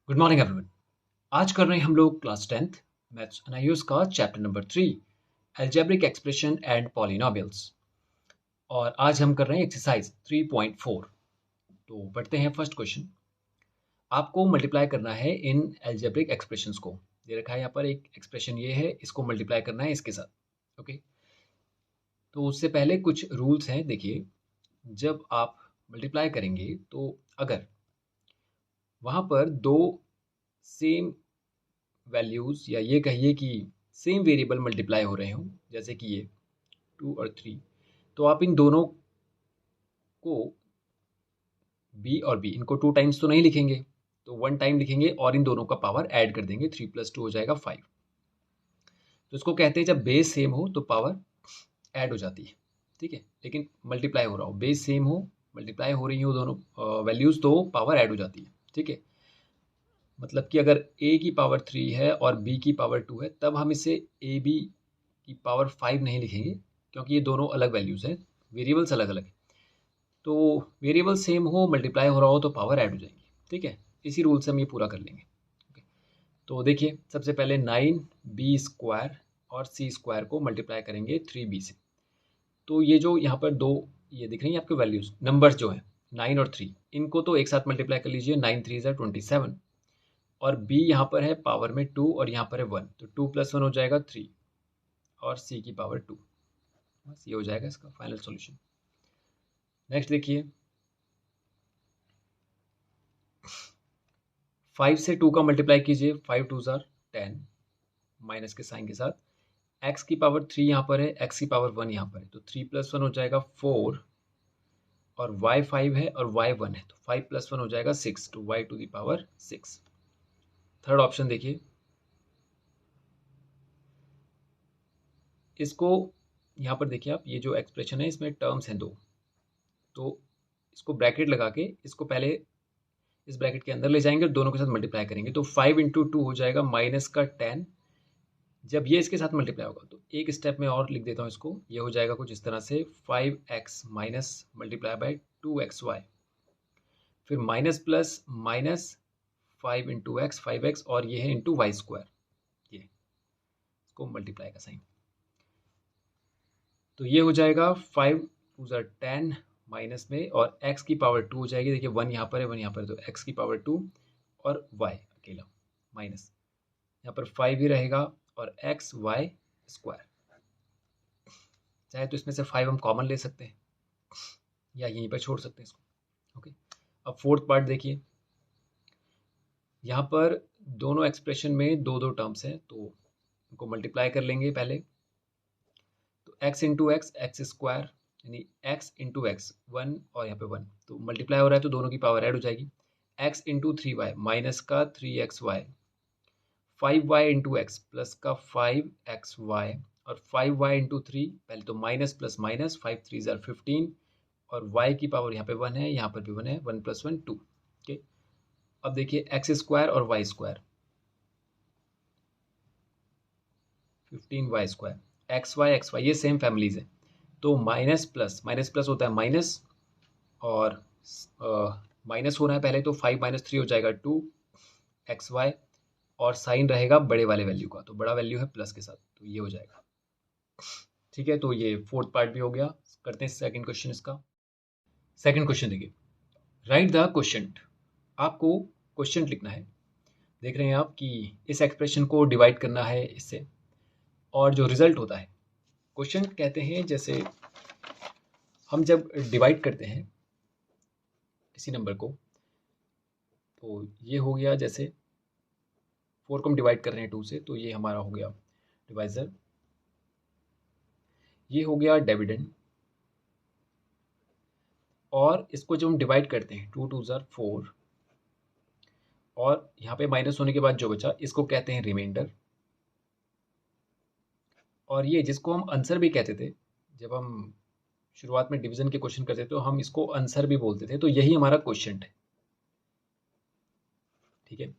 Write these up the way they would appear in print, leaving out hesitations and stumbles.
Good morning everyone. आज कर रहे हैं हम लोग क्लास 10th मैथ्स एनआईओएस का chapter number 3 algebraic expression and polynomials. और आज हम कर रहे हैं एक्सरसाइज 3.4। तो बढ़ते हैं फर्स्ट क्वेश्चन। आपको मल्टीप्लाई करना है इन अलजेब्रिक एक्सप्रेशंस को। दे रखा है यहाँ पर एक एक्सप्रेशन ये है, इसको मल्टीप्लाई करना है इसके साथ। ओके, तो उससे पहले कुछ रूल्स हैं। देखिए, जब आप मल्टीप्लाई करेंगे तो अगर वहाँ पर दो सेम वैल्यूज़ या ये कहिए कि सेम वेरिएबल मल्टीप्लाई हो रहे हों, जैसे कि ये 2 और 3, तो आप इन दोनों को b और b इनको 2 टाइम्स तो नहीं लिखेंगे, तो 1 टाइम लिखेंगे और इन दोनों का पावर ऐड कर देंगे। 3 + 2 हो जाएगा 5। तो इसको कहते हैं जब बेस सेम हो तो पावर ऐड हो जाती है। ठीक है, लेकिन मल्टीप्लाई हो रहा हो, बेस सेम हो, मल्टीप्लाई हो रही हो दोनों वैल्यूज़, तो पावर ऐड हो जाती है। ठीक है, मतलब कि अगर a की पावर 3 है और b की पावर 2 है, तब हम इसे ab की पावर 5 नहीं लिखेंगे, क्योंकि ये दोनों अलग वैल्यूज़ हैं, वेरिएबल्स अलग अलग हैं। तो वेरिएबल सेम हो, मल्टीप्लाई हो रहा हो, तो पावर ऐड हो जाएगी। ठीक है, इसी रूल से हम ये पूरा कर लेंगे। ओके, तो देखिए, सबसे पहले 9b² और c² को मल्टीप्लाई करेंगे 3b से। तो ये जो यहाँ पर दो ये दिख रही हैं आपके वैल्यूज़, नंबर्स जो हैं 9 और 3, इनको तो एक साथ मल्टीप्लाई कर लीजिए। 9 3 ज़ा 27, और b यहाँ पर है पावर में 2 और यहाँ पर है 1, तो 2 + 1 हो जाएगा 3, और c की पावर 2। बस ये हो जाएगा इसका फाइनल सॉल्यूशन। नेक्स्ट देखिए, 5 से 2 का मल्टीप्लाई कीजिए। 5 2 ज़ा 10, माइनस के साइन के साथ। x की पावर 3 यहाँ पर है, x की पावर 1 यहाँ पर है, तो 3 + 1 हो जाएगा 4, और y 5 है और y 1 है, तो 5 + 1 हो जाएगा 6, तो y to the power 6। Third option देखिए, इसको यहाँ पर देखिए आप, ये जो एक्सप्रेशन है इसमें टर्म्स हैं दो, तो इसको ब्रैकेट लगा के इसको पहले इस ब्रैकेट के अंदर ले जाएंगे और दोनों के साथ मल्टीप्लाई करेंगे, तो 5 × 2 हो जाएगा -10। जब ये इसके साथ मल्टीप्लाई होगा तो एक स्टेप में और लिख देता हूँ इसको, ये हो जाएगा कुछ इस तरह से 5x minus multiply by 2xy, फिर minus plus minus 5 × x 5x, और ये है इंटू y², ये इसको मल्टीप्लाई का साइन। तो ये हो जाएगा 5 2 ज़ा 10 माइनस में, और x की पावर 2 हो जाएगी। देखिए 1 यहाँ पर है, 1 यहाँ पर है, तो x की पावर 2 और y अकेला माइनस, यहाँ पर 5 ही रहेगा और xy²। चाहे तो इसमें से 5 हम कॉमन ले सकते हैं या यहीं पर छोड़ सकते हैं इसको। ओके, अब फोर्थ पार्ट देखिए, यहाँ पर दोनों एक्सप्रेशन में दो दो टर्म्स हैं, तो इनको मल्टीप्लाई कर लेंगे पहले। तो x × x x², यानी x × x 1 और यहाँ पे 1, तो मल्टीप्लाई हो रहा है तो दोनों की पावर ऐड हो जाएगी। x × 3y माइनस का 3xy, 5y × x प्लस का 5xy, और 5y × 3, पहले तो माइनस प्लस माइनस, 5 3 ज़ा 15, और y की पावर यहाँ पे 1 है, यहाँ पर भी 1 है, 1 + 1 2। ओके, अब देखिए x² और y², 15y², xy ये सेम फैमिलीज है, तो माइनस प्लस होता है माइनस, और माइनस हो रहा है पहले, तो 5 - 3 हो जाएगा 2xy, और साइन रहेगा बड़े वाले वैल्यू का, तो बड़ा वैल्यू है प्लस के साथ, तो ये हो जाएगा। ठीक है, तो ये फोर्थ पार्ट भी हो गया। करते हैं सेकंड क्वेश्चन इसका। सेकंड क्वेश्चन देखिए, राइट द क्वेश्चन। आपको क्वेश्चन लिखना है। देख रहे हैं आप कि इस एक्सप्रेशन को डिवाइड करना है इससे, और जो रिजल्ट होता है, क्वेश्चन कहते हैं जैसे हम जब डिवाइड करते हैं किसी नंबर को, तो ये हो गया, जैसे 4 को हम डिवाइड कर रहे हैं 2 से, तो ये हमारा हो गया डिवाइज़र, ये हो गया डिविडेंड, और इसको जब हम डिवाइड करते हैं 2 2 ज़ा 4, और यहाँ पे माइनस होने के बाद जो बचा इसको कहते हैं रिमाइंडर। और ये जिसको हम आंसर भी कहते थे, जब हम शुरुआत में डिवीजन के क्वेश्चन करते थे तो हम इसको आंसर भी बोलते थे, तो यही हमारा क्वेश्चन है। ठीक है,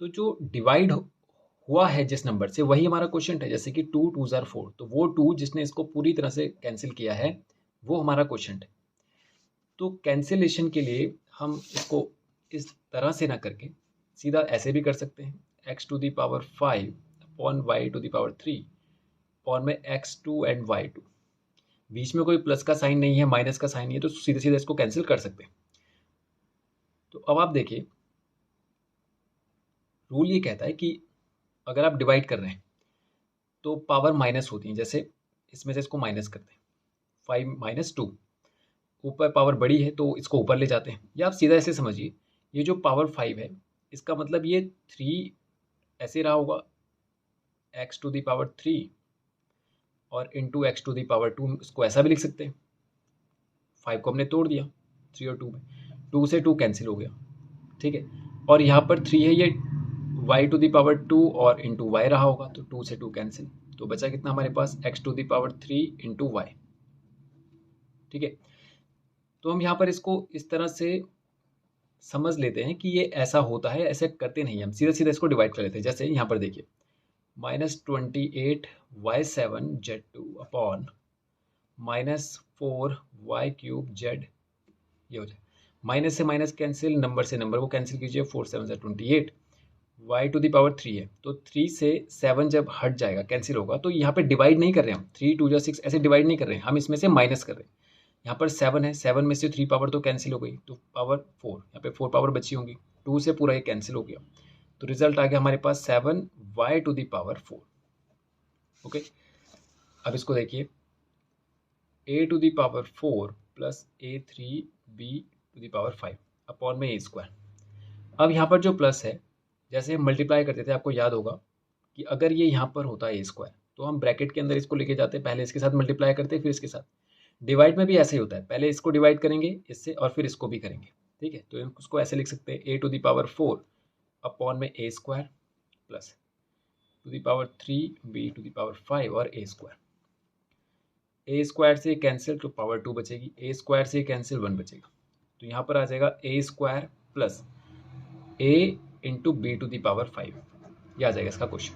तो जो डिवाइड हुआ है जिस नंबर से, वही हमारा क्वेश्चन है। जैसे कि 2 2 ज़ा 4, तो वो 2 जिसने इसको पूरी तरह से कैंसिल किया है, वो हमारा क्वेश्चन है। तो कैंसिलेशन के लिए हम इसको इस तरह से ना करके सीधा ऐसे भी कर सकते हैं, x⁵ अपॉन y⁵ अपॉन में x2 एंड y2। बीच में कोई प्लस का साइन नहीं है, माइनस का साइन नहीं है, तो सीधे सीधे इसको कैंसिल कर सकते हैं। तो अब आप देखिए, रूल ये कहता है कि अगर आप डिवाइड कर रहे हैं तो पावर माइनस होती है। जैसे इसमें से इसको माइनस करते हैं, 5 - 2, ऊपर पावर बड़ी है तो इसको ऊपर ले जाते हैं। या आप सीधा ऐसे समझिए, ये जो पावर 5 है इसका मतलब ये 3 ऐसे रहा होगा, x⁵ और इंटू x⁵2 इसको ऐसा भी लिख सकते हैं। 5 को हमने तोड़ दिया 3 और 2 में, 2 से 2 कैंसिल हो गया, ठीक है। और यहाँ पर 3 है, ये y⁵2 और इंटू y रहा होगा, तो 2 से 2 कैंसिल, तो बचा कितना हमारे पास x⁵3 इंटू y, ठीक है। तो हम यहाँ पर इसको इस तरह से समझ लेते हैं कि ये ऐसा होता है, ऐसे करते नहीं, हम सीधा सीधा इसको डिवाइड कर लेते हैं। जैसे यहाँ पर देखिए, -28y7z2 अपॉन -4y3z, ये हो जाए। माइनस से माइनस कैंसिल, नंबर से नंबर को कैंसिल कीजिए, 4 7 28, y⁵3 है तो 3 से 7 जब हट जाएगा, कैंसिल होगा, तो यहाँ पे डिवाइड नहीं कर रहे हैं हम, 3 2 6 ऐसे डिवाइड नहीं कर रहे हैं हम, इसमें से माइनस कर रहे हैं। यहाँ पर 7 है, 7 में से 3 पावर तो कैंसिल हो गई, तो पावर 4, यहाँ पे 4 पावर बची होंगी, 2 से पूरा ये कैंसिल हो गया, तो रिजल्ट आ गया हमारे पास 7y⁴। ओके, अब इसको देखिए, a⁴ प्लस a3b⁵ अपॉन में a²। अब यहाँ पर जो प्लस है, जैसे हम मल्टीप्लाई करते थे, आपको याद होगा कि अगर ये यहाँ पर होता है a² तो हम ब्रैकेट के अंदर इसको लेके जाते, पहले इसके साथ मल्टीप्लाई करते फिर इसके साथ। डिवाइड में भी ऐसे ही होता है, पहले इसको डिवाइड करेंगे इससे और फिर इसको भी करेंगे, ठीक है। तो उसको ऐसे लिख सकते हैं, a⁴ अपॉन में a² प्लस 3 b⁵ और a²। a² से कैंसिल तो पावर 2 बचेगी, a² से कैंसिल 1 बचेगा, तो यहाँ पर आ जाएगा a² plus a into b⁵ यह आ जाएगा इसका क्वेश्चन।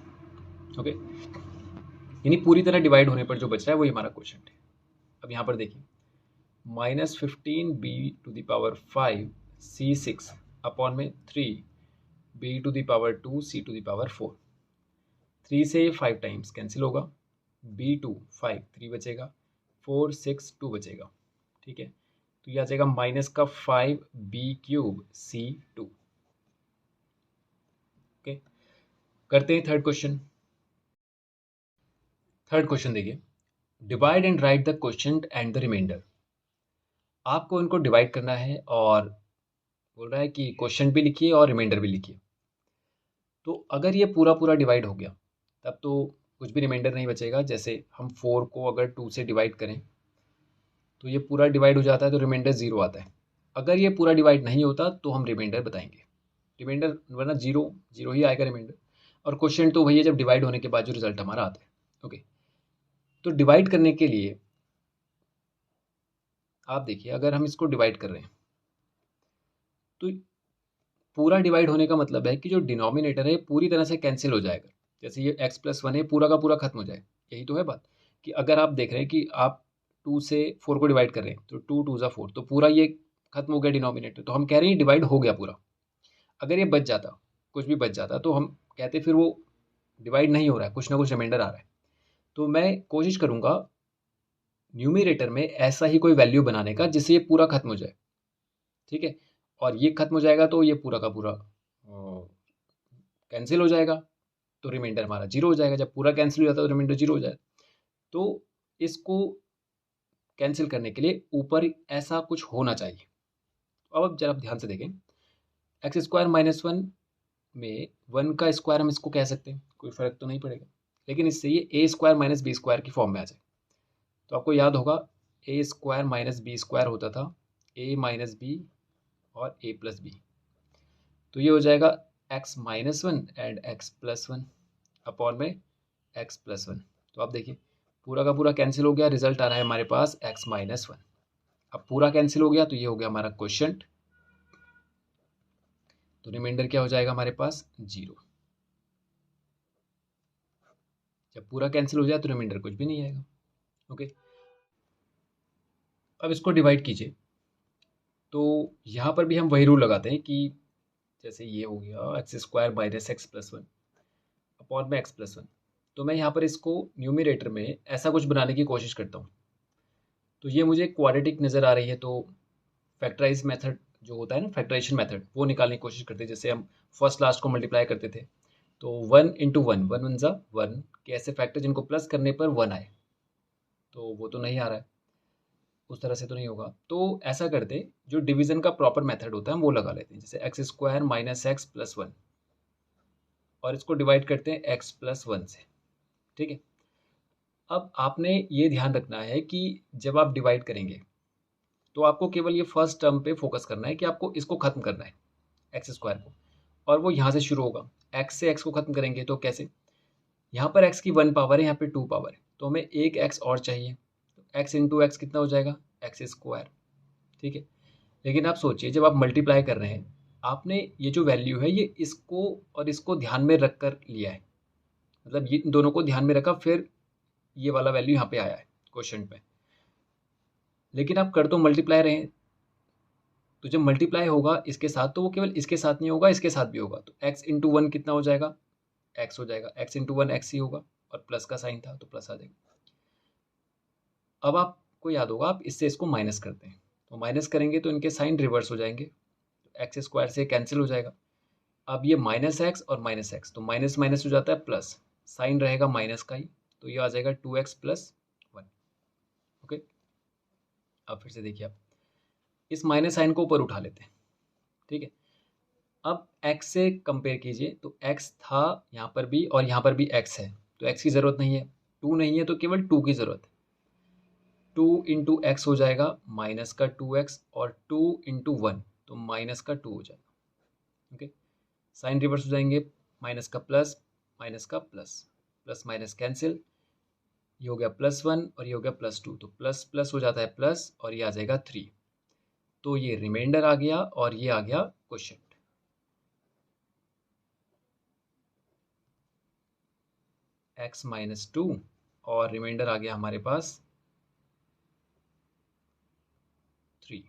ओके, यानी पूरी तरह डिवाइड होने पर जो बच रहा है वही हमारा क्वेश्चन है। अब यहाँ पर देखिए, -15b⁵ c6 अपॉन में 3 b⁵2 c⁴। 3 से 5 टाइम्स कैंसिल होगा, b2 5 3 बचेगा, 4 6 2 बचेगा, ठीक है। तो यह आ जाएगा माइनस का 5b³ c2। ओके, करते हैं थर्ड क्वेश्चन। थर्ड क्वेश्चन देखिए, divide and write the quotient and the remainder. आपको इनको डिवाइड करना है और बोल रहा है कि क्वेश्चन भी लिखिए और रिमाइंडर भी लिखिए। तो अगर ये पूरा पूरा डिवाइड हो गया तब तो कुछ भी रिमाइंडर नहीं बचेगा। जैसे हम 4 को अगर 2 से डिवाइड करें तो ये पूरा डिवाइड हो जाता है, तो रिमाइंडर 0 आता है। अगर ये पूरा डिवाइड नहीं होता तो हम रिमाइंडर बताएंगे, रिमाइंडर वरना 0 ही आएगा रिमाइंडर। और क्वेश्चन तो वही है जब डिवाइड होने के बाद जो रिजल्ट हमारा आता है। ओके, तो डिवाइड करने के लिए आप देखिए, अगर हम इसको डिवाइड कर रहे हैं तो पूरा डिवाइड होने का मतलब है कि जो डिनोमिनेटर है पूरी तरह से कैंसिल हो जाएगा। जैसे ये x+1 है, पूरा का पूरा खत्म हो जाए, यही तो है बात। कि अगर आप देख रहे हैं कि आप 2 से 4 को डिवाइड कर रहे हैं तो 2 2 4, तो पूरा ये खत्म हो गया डिनोमिनेटर, तो हम कह रहे हैं डिवाइड हो गया पूरा। अगर ये बच जाता, कुछ भी बच जाता, तो हम कहते फिर वो डिवाइड नहीं हो रहा है, कुछ ना कुछ रिमाइंडर आ रहा है। तो मैं कोशिश करूँगा न्यूमिरेटर में ऐसा ही कोई वैल्यू बनाने का जिससे ये पूरा खत्म हो जाए, ठीक है। और ये खत्म हो जाएगा तो ये पूरा का पूरा कैंसिल हो जाएगा, तो रिमाइंडर हमारा 0 हो जाएगा। जब पूरा कैंसिल हो जाता है तो रिमाइंडर 0 हो जाएगा। तो इसको कैंसिल करने के लिए ऊपर ऐसा कुछ होना चाहिए। अब जरा ध्यान से देखें, x² - 1 में 1 का स्क्वायर हम इसको कह सकते हैं, कोई फर्क तो नहीं पड़ेगा। लेकिन इससे ये a² - b² की फॉर्म में आ जाए। तो आपको याद होगा a² - b² होता था a - b और a+b। तो ये हो जाएगा x-1 एंड x+1 अपॉन में x+1। तो आप देखिए, पूरा का पूरा कैंसिल हो गया, रिजल्ट आ रहा है हमारे पास x-1। अब पूरा कैंसिल हो गया तो ये हो गया हमारा क्वोशिएंट, तो रिमाइंडर क्या हो जाएगा हमारे पास 0। जब पूरा कैंसिल हो जाए तो रिमाइंडर कुछ भी नहीं आएगा। ओके, अब इसको डिवाइड कीजिए। तो यहाँ पर भी हम वही रूल लगाते हैं कि जैसे ये हो गया x square minus x plus one upon में एक्स प्लस वन। तो मैं यहाँ पर इसको न्यूमिनेटर में ऐसा कुछ बनाने की कोशिश करता हूँ। तो ये मुझे क्वाड्रेटिक नज़र आ रही है, तो फैक्टराइज मेथड जो होता है ना, फैक्टराइजेशन मेथड, वो निकालने की कोशिश करते हैं। जैसे हम फर्स्ट लास्ट को मल्टीप्लाई करते थे, तो one into one, one one ज़ा वन के ऐसे फैक्टर जिनको प्लस करने पर वन आए, तो वो तो नहीं आ रहा है, उस तरह से तो नहीं होगा। तो ऐसा करते, जो डिवीजन का प्रॉपर मेथड होता है वो लगा लेते हैं। जैसे x square minus x plus one, और इसको डिवाइड करते हैं एक्स प्लस वन से। ठीक है। अब आपने ये ध्यान रखना है कि जब आप डिवाइड करेंगे तो आपको केवल ये फर्स्ट टर्म पे फोकस करना है कि आपको इसको खत्म करना है, एक्स स्क्वायर को, और वो यहाँ से शुरू होगा। एक्स से एक्स को खत्म करेंगे तो कैसे, यहाँ पर एक्स की वन पावर है, यहाँ पे टू पावर है, तो हमें एक एक्स और चाहिए। तो एक्स इंटू एक्स कितना हो जाएगा, एक्स स्क्वायर। ठीक है। लेकिन आप सोचिए, जब आप मल्टीप्लाई कर रहे हैं, आपने ये जो वैल्यू है ये इसको और इसको ध्यान में रख कर लिया है, मतलब ये दोनों को ध्यान में रखा, फिर ये वाला वैल्यू यहाँ पे आया है क्वेश्चन पे। लेकिन आप कर तो मल्टीप्लाई रहे हैं, तो जब मल्टीप्लाई होगा इसके साथ, तो वो केवल इसके साथ नहीं होगा, इसके साथ भी होगा। तो एक्स इंटू वन कितना हो जाएगा, एक्स हो जाएगा। एक्स इंटू वन एक्स ही होगा, और प्लस का साइन था तो प्लस आ जाएगा। अब आपको याद होगा, आप इससे इसको माइनस करते हैं, तो माइनस करेंगे तो इनके साइन रिवर्स हो जाएंगे, तो एक्स स्क्वायर से कैंसिल हो जाएगा। अब ये माइनस एक्स, तो माइनस माइनस हो जाता है प्लस, साइन रहेगा माइनस का ही, तो ये आ जाएगा two X plus one. Okay. अब फिर से देखिए, आप इस माइनस साइन को ऊपर उठा लेते हैं। ठीक है। अब x से कंपेयर कीजिए, तो x था यहाँ पर भी और यहाँ पर भी x है, तो x की ज़रूरत नहीं है, टू नहीं है तो केवल टू की ज़रूरत है। टू इंटू एक्स हो जाएगा माइनस का टू एक्स, और टू इंटू वन तो माइनस का टू हो जाएगा। ओके। साइन रिवर्स हो जाएंगे, माइनस का प्लस, माइनस का प्लस, प्लस माइनस कैंसिल, ये हो गया प्लस वन और ये हो गया प्लस टू, तो प्लस प्लस हो जाता है प्लस, और ये आ जाएगा थ्री। तो ये रिमाइंडर आ गया और ये आ गया क्वेश्चन। एक्स माइनस टू, और रिमाइंडर आ गया हमारे पास थ्री।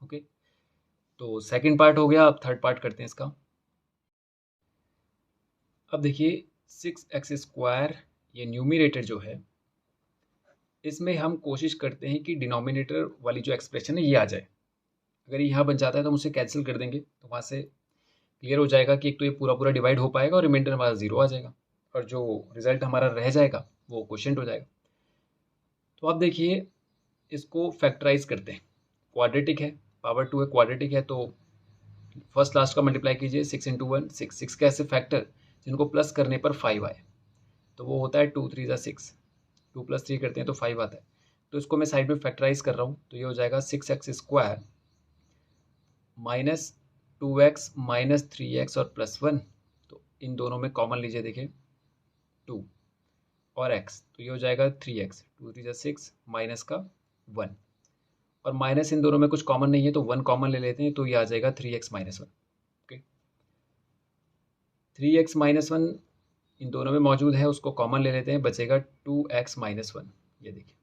ओके। तो सेकंड पार्ट हो गया, अब थर्ड पार्ट करते हैं इसका। अब देखिए, सिक्स एक्स स्क्वायर, ये न्यूमिनेटर जो है, इसमें हम कोशिश करते हैं कि डिनोमिनेटर वाली जो एक्सप्रेशन है ये आ जाए। अगर ये यहाँ बन जाता है तो हम उसे कैंसिल कर देंगे, तो वहाँ से क्लियर हो जाएगा कि एक तो ये पूरा पूरा डिवाइड हो पाएगा और रिमाइंडर हमारा जीरो आ जाएगा, और जो रिजल्ट हमारा रह जाएगा वो क्वोशिएंट हो जाएगा। तो आप देखिए, इसको फैक्टराइज करते हैं, क्वाड्रेटिक है, पावर टू है, क्वाड्रेटिक है, तो फर्स्ट लास्ट का मल्टीप्लाई कीजिए, six into one six, six के ऐसे फैक्टर जिनको प्लस करने पर फाइव आए, तो वो होता है टू थ्री ज़ा सिक्स, टू प्लस थ्री करते हैं तो फाइव आता है। तो इसको मैं साइड में फैक्टराइज कर रहा हूँ, तो ये हो जाएगा six x square minus two X minus three x और प्लस वन, तो इन दोनों में कॉमन लीजिए, देखिए टू और एक्स, तो ये हो जाएगा थ्री एक्स, टू थ्री ज़ा सिक्स माइनस का वन, और माइनस इन दोनों में कुछ कॉमन नहीं है तो वन कॉमन ले लेते हैं, तो ये आ जाएगा three X minus one. Okay. Three X minus one in दोनों में मौजूद है, उसको कॉमन ले लेते हैं, बचेगा टू एक्स माइनस वन। ये देखिए,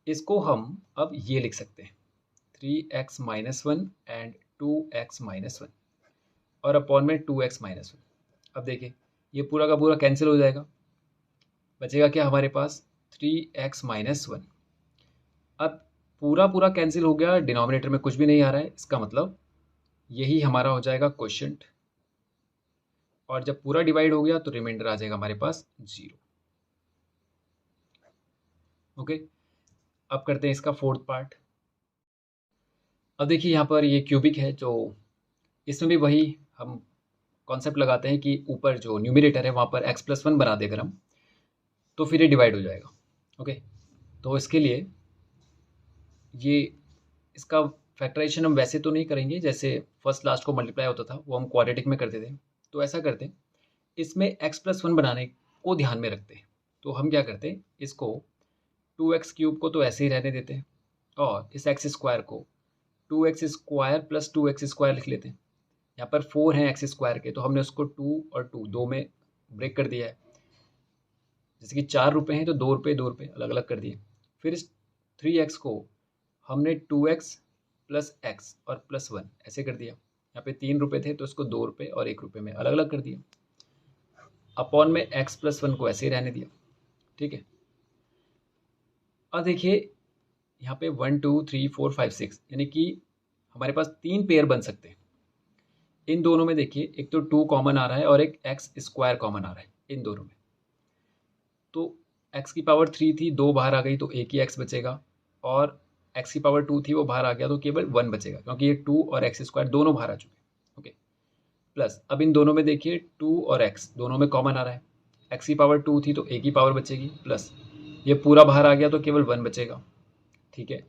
इसको हम अब ये लिख सकते हैं, three X minus one and two X minus one, और अपॉन में टू एक्स माइनस वन। अब देखिए, ये पूरा का पूरा कैंसिल हो जाएगा, बचेगा क्या हमारे पास, थ्री एक्स माइनस वन। अब पूरा पूरा कैंसिल हो गया, डिनोमिनेटर में कुछ भी नहीं आ रहा है, इसका मतलब यही हमारा हो जाएगा क्वोशिएंट, और जब पूरा डिवाइड हो गया तो रिमाइंडर आ जाएगा हमारे पास जीरो। ओके। अब करते हैं इसका फोर्थ पार्ट। अब देखिए, यहाँ पर ये क्यूबिक है, तो इसमें भी वही हम कॉन्सेप्ट लगाते हैं कि ऊपर जो न्यूमिनेटर है वहाँ पर एक्स प्लस वन बना दे अगर हम, तो फिर ये डिवाइड हो जाएगा। ओके। तो इसके लिए ये इसका फैक्टराइजेशन हम वैसे तो नहीं करेंगे, जैसे फर्स्ट लास्ट को मल्टीप्लाई होता था वो हम क्वाड्रेटिक में करते थे, तो ऐसा करते हैं, इसमें एक्स प्लस वन बनाने को ध्यान में रखते हैं। तो हम क्या करते हैं, इसको टू एक्स क्यूब को तो ऐसे ही रहने देते हैं, और इस एक्स स्क्वायर को two X square plus two X square लिख लेते हैं। यहाँ पर फोर हैं एक्स स्क्वायर के, तो हमने उसको टू और टू दो में ब्रेक कर दिया है, जैसे कि चार रुपये हैं तो दो रुपये अलग अलग कर दिए। फिर इस थ्री एक्स को हमने टू एक्स प्लस एक्स और प्लस वन ऐसे कर दिया, यहाँ पे 3 रुपये थे तो इसको 2 रुपये और 1 रुपये में अलग अलग कर दिया। अपॉन में x+1 को ऐसे ही रहने दिया। ठीक है, अब देखिए यहाँ पे 1 2 3 4 5 6 यानी कि हमारे पास 3 पेयर बन सकते हैं। इन दोनों में देखिए एक तो 2 कॉमन आ रहा है और एक x² कॉमन आ रहा है इन दोनों में। तो x की पावर 3 थी, 2 बाहर आ गई तो एक ही x बचेगा, और x की पावर 2 थी वो बाहर आ गया तो केवल 1 बचेगा, क्योंकि ये 2 और x² दोनों बाहर आ चुके हैं। ओके, प्लस अब इन दोनों में देखिए 2 और x दोनों में कॉमन आ रहा है। x की पावर 2 थी तो एक ही पावर बचेगी, प्लस ये पूरा बाहर आ गया तो केवल 1 बचेगा। ठीक है,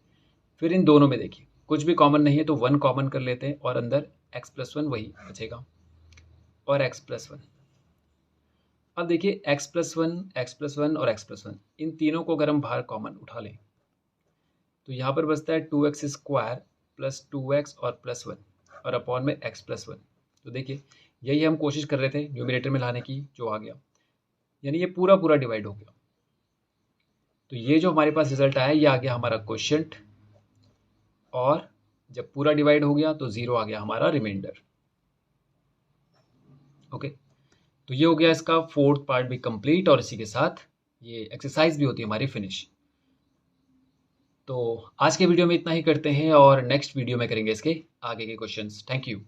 फिर इन दोनों में देखिए कुछ भी कॉमन नहीं है तो 1 कॉमन कर लेते हैं और अंदर x+1 वही बचेगा और x+1। अब देखिए x+1 और x+1 इन तीनों को अगर हम बाहर कॉमन उठा लें तो यहाँ पर बचता है 2x² प्लस 2x और +1 और अपॉन में x+1। तो देखिए यही हम कोशिश कर रहे थे न्यूमरेटर में लाने की, जो आ गया, यानी ये पूरा पूरा डिवाइड हो गया। तो ये जो हमारे पास रिजल्ट आया ये आ गया हमारा क्वोशिएंट, और जब पूरा डिवाइड हो गया तो 0 आ गया हमारा रिमाइंडर। ओके, तो ये हो गया इसका 4th पार्ट भी कंप्लीट, और इसी के साथ ये एक्सरसाइज भी होती है हमारी फिनिश। तो आज के वीडियो में इतना ही करते हैं और नेक्स्ट वीडियो में करेंगे इसके आगे के क्वेश्चंस। Thank you.